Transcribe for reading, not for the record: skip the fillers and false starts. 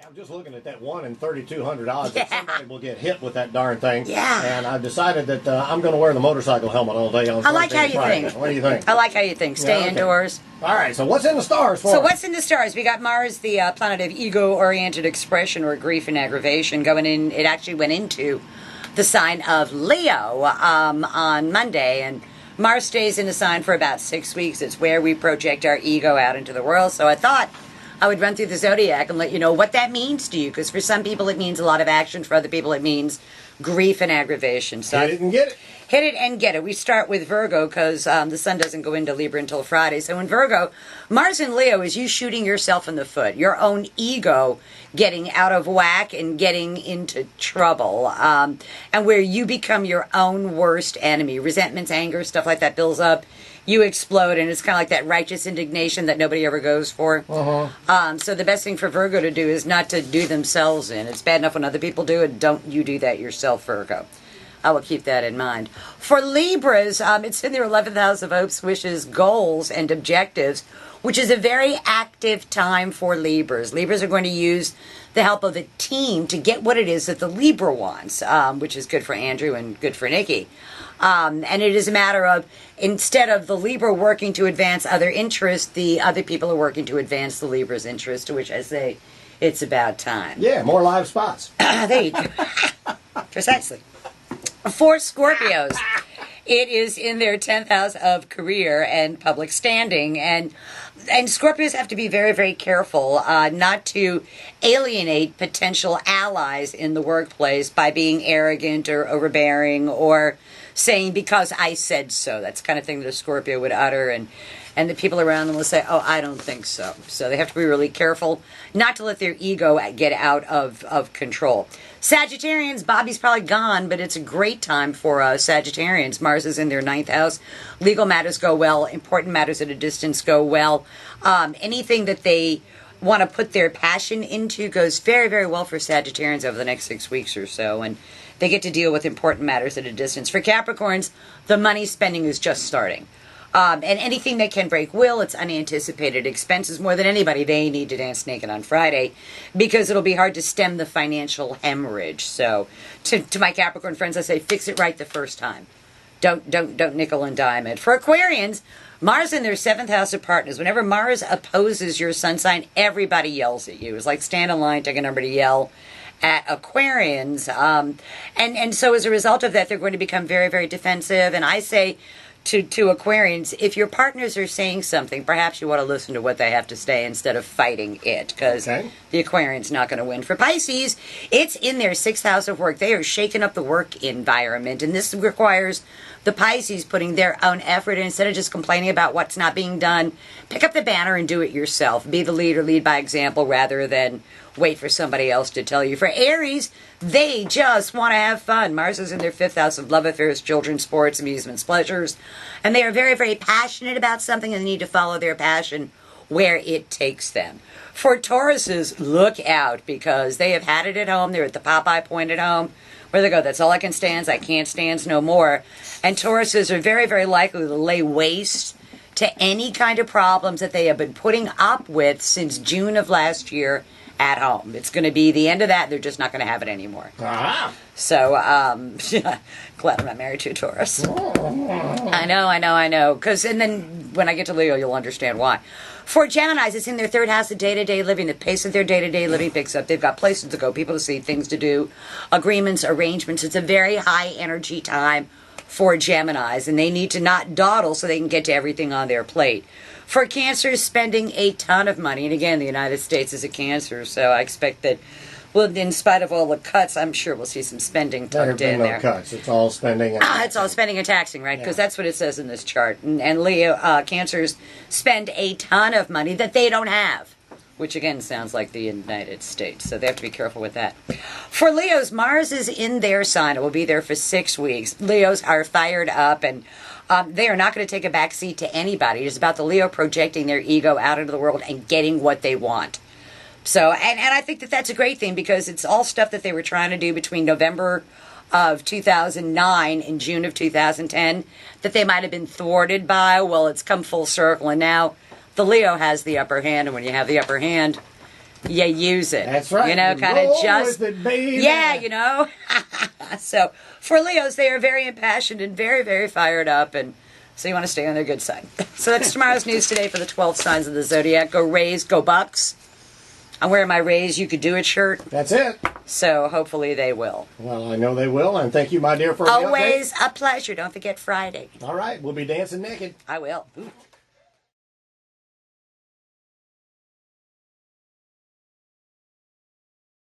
I'm just looking at that 1 in 3,200 odds that somebody will get hit with that darn thing. Yeah. And I've decided that I'm going to wear the motorcycle helmet all day on I like how you Friday. think. What do you think? I like how you think. Stay Yeah, okay. indoors. All right, so what's in the stars for So us? what's in the stars? We got Mars, the planet of ego-oriented expression or grief and aggravation, going in. It actually went into the sign of Leo on Monday, and Mars stays in the sign for about 6 weeks. It's where we project our ego out into the world. So I thought I would run through the zodiac and let you know what that means to you, because for some people it means a lot of action. For other people it means grief and aggravation. So Hit it and get it. Hit it and get it. We start with Virgo because the sun doesn't go into Libra until Friday. So in Virgo, Mars in Leo is you shooting yourself in the foot, your own ego getting out of whack and getting into trouble, and where you become your own worst enemy. Resentments, anger, stuff like that builds up. You explode, and it's kind of like that righteous indignation that nobody ever goes for. So the best thing for Virgo to do is not to do themselves in. It's bad enough when other people do it. Don't you do that yourself, Virgo. I will keep that in mind. For Libras, it's in their 11th house of hopes, wishes, goals, and objectives, which is a very active time for Libras. Libras are going to use the help of a team to get what it is that the Libra wants, which is good for Andrew and good for Nikki. And it is a matter of, instead of the Libra working to advance other interests, the other people are working to advance the Libra's interest, to which I say, it's about time. Yeah, more live spots. There you go. Precisely. For Scorpios, it is in their 10th house of career and public standing, and Scorpios have to be very, very careful not to alienate potential allies in the workplace by being arrogant or overbearing or saying, because I said so. That's the kind of thing that a Scorpio would utter, and the people around them will say, oh, I don't think so. So they have to be really careful not to let their ego get out of control. Sagittarians, Bobby's probably gone, but it's a great time for Sagittarians. Mars is in their 9th house. Legal matters go well. Important matters at a distance go well. Anything that they want to put their passion into goes very, very well for Sagittarians over the next 6 weeks or so. And they get to deal with important matters at a distance. For Capricorns, the money spending is just starting. And anything that can break will, it's unanticipated expenses. More than anybody, they need to dance naked on Friday because it'll be hard to stem the financial hemorrhage. So to my Capricorn friends, I say, fix it right the first time. Don't nickel and dime it. For Aquarians, Mars in their 7th house of partners. Whenever Mars opposes your sun sign, everybody yells at you. It's like stand in line, take a number to yell at Aquarians. And so as a result of that, they're going to become very, very defensive. And I say to Aquarians, if your partners are saying something, perhaps you want to listen to what they have to say instead of fighting it, because the Aquarian's not going to win. For Pisces, it's in their 6th house of work. They are shaking up the work environment, and this requires the Pisces putting their own effort in. Instead of just complaining about what's not being done, pick up the banner and do it yourself. Be the leader, lead by example, rather than wait for somebody else to tell you. For Aries, they just want to have fun. Mars is in their 5th house of love affairs, children, sports, amusements, pleasures. And they are very, very passionate about something and they need to follow their passion where it takes them. For Tauruses, look out, because they have had it at home. They're at the Popeye point at home where they go, that's all I can stand. I can't stand no more. And Tauruses are very, very likely to lay waste to any kind of problems that they have been putting up with since June of last year at home. It's going to be the end of that. They're just not going to have it anymore. So, glad I'm not married to a Taurus. I know. And then when I get to Leo, you'll understand why. For Geminis, it's in their 3rd house of day-to-day living. The pace of their day-to-day living picks up. They've got places to go, people to see, things to do, agreements, arrangements. It's a very high energy time for Geminis, and they need to not dawdle so they can get to everything on their plate. For Cancer, spending a ton of money. And again, the United States is a Cancer, so I expect that, well, in spite of all the cuts, I'm sure we'll see some spending tucked in there. No cuts. It's all spending. It's all spending and taxing, right? Because that's what it says in this chart. And Leo, Cancers spend a ton of money that they don't have, which again sounds like the United States. So they have to be careful with that. For Leos, Mars is in their sign. It will be there for 6 weeks. Leos are fired up and they are not going to take a back seat to anybody. It's about the Leo projecting their ego out into the world and getting what they want. So, and I think that that's a great thing because it's all stuff that they were trying to do between November of 2009 and June of 2010 that they might have been thwarted by. Well, it's come full circle, and now the Leo has the upper hand, and when you have the upper hand, you use it. That's right. You know, You kind of roll just. with it, baby. Yeah, you know. So for Leos, they are very impassioned and very, very fired up, and so you want to stay on their good side. So that's tomorrow's news today for the 12 signs of the zodiac. Go Rays, go Bucks. I'm wearing my Rays You Could Do It shirt, That's it. so hopefully they will. Well, I know they will, and thank you, my dear, for the Always a pleasure. Don't forget Friday. update. All right, we'll be dancing naked. I will. Ooh.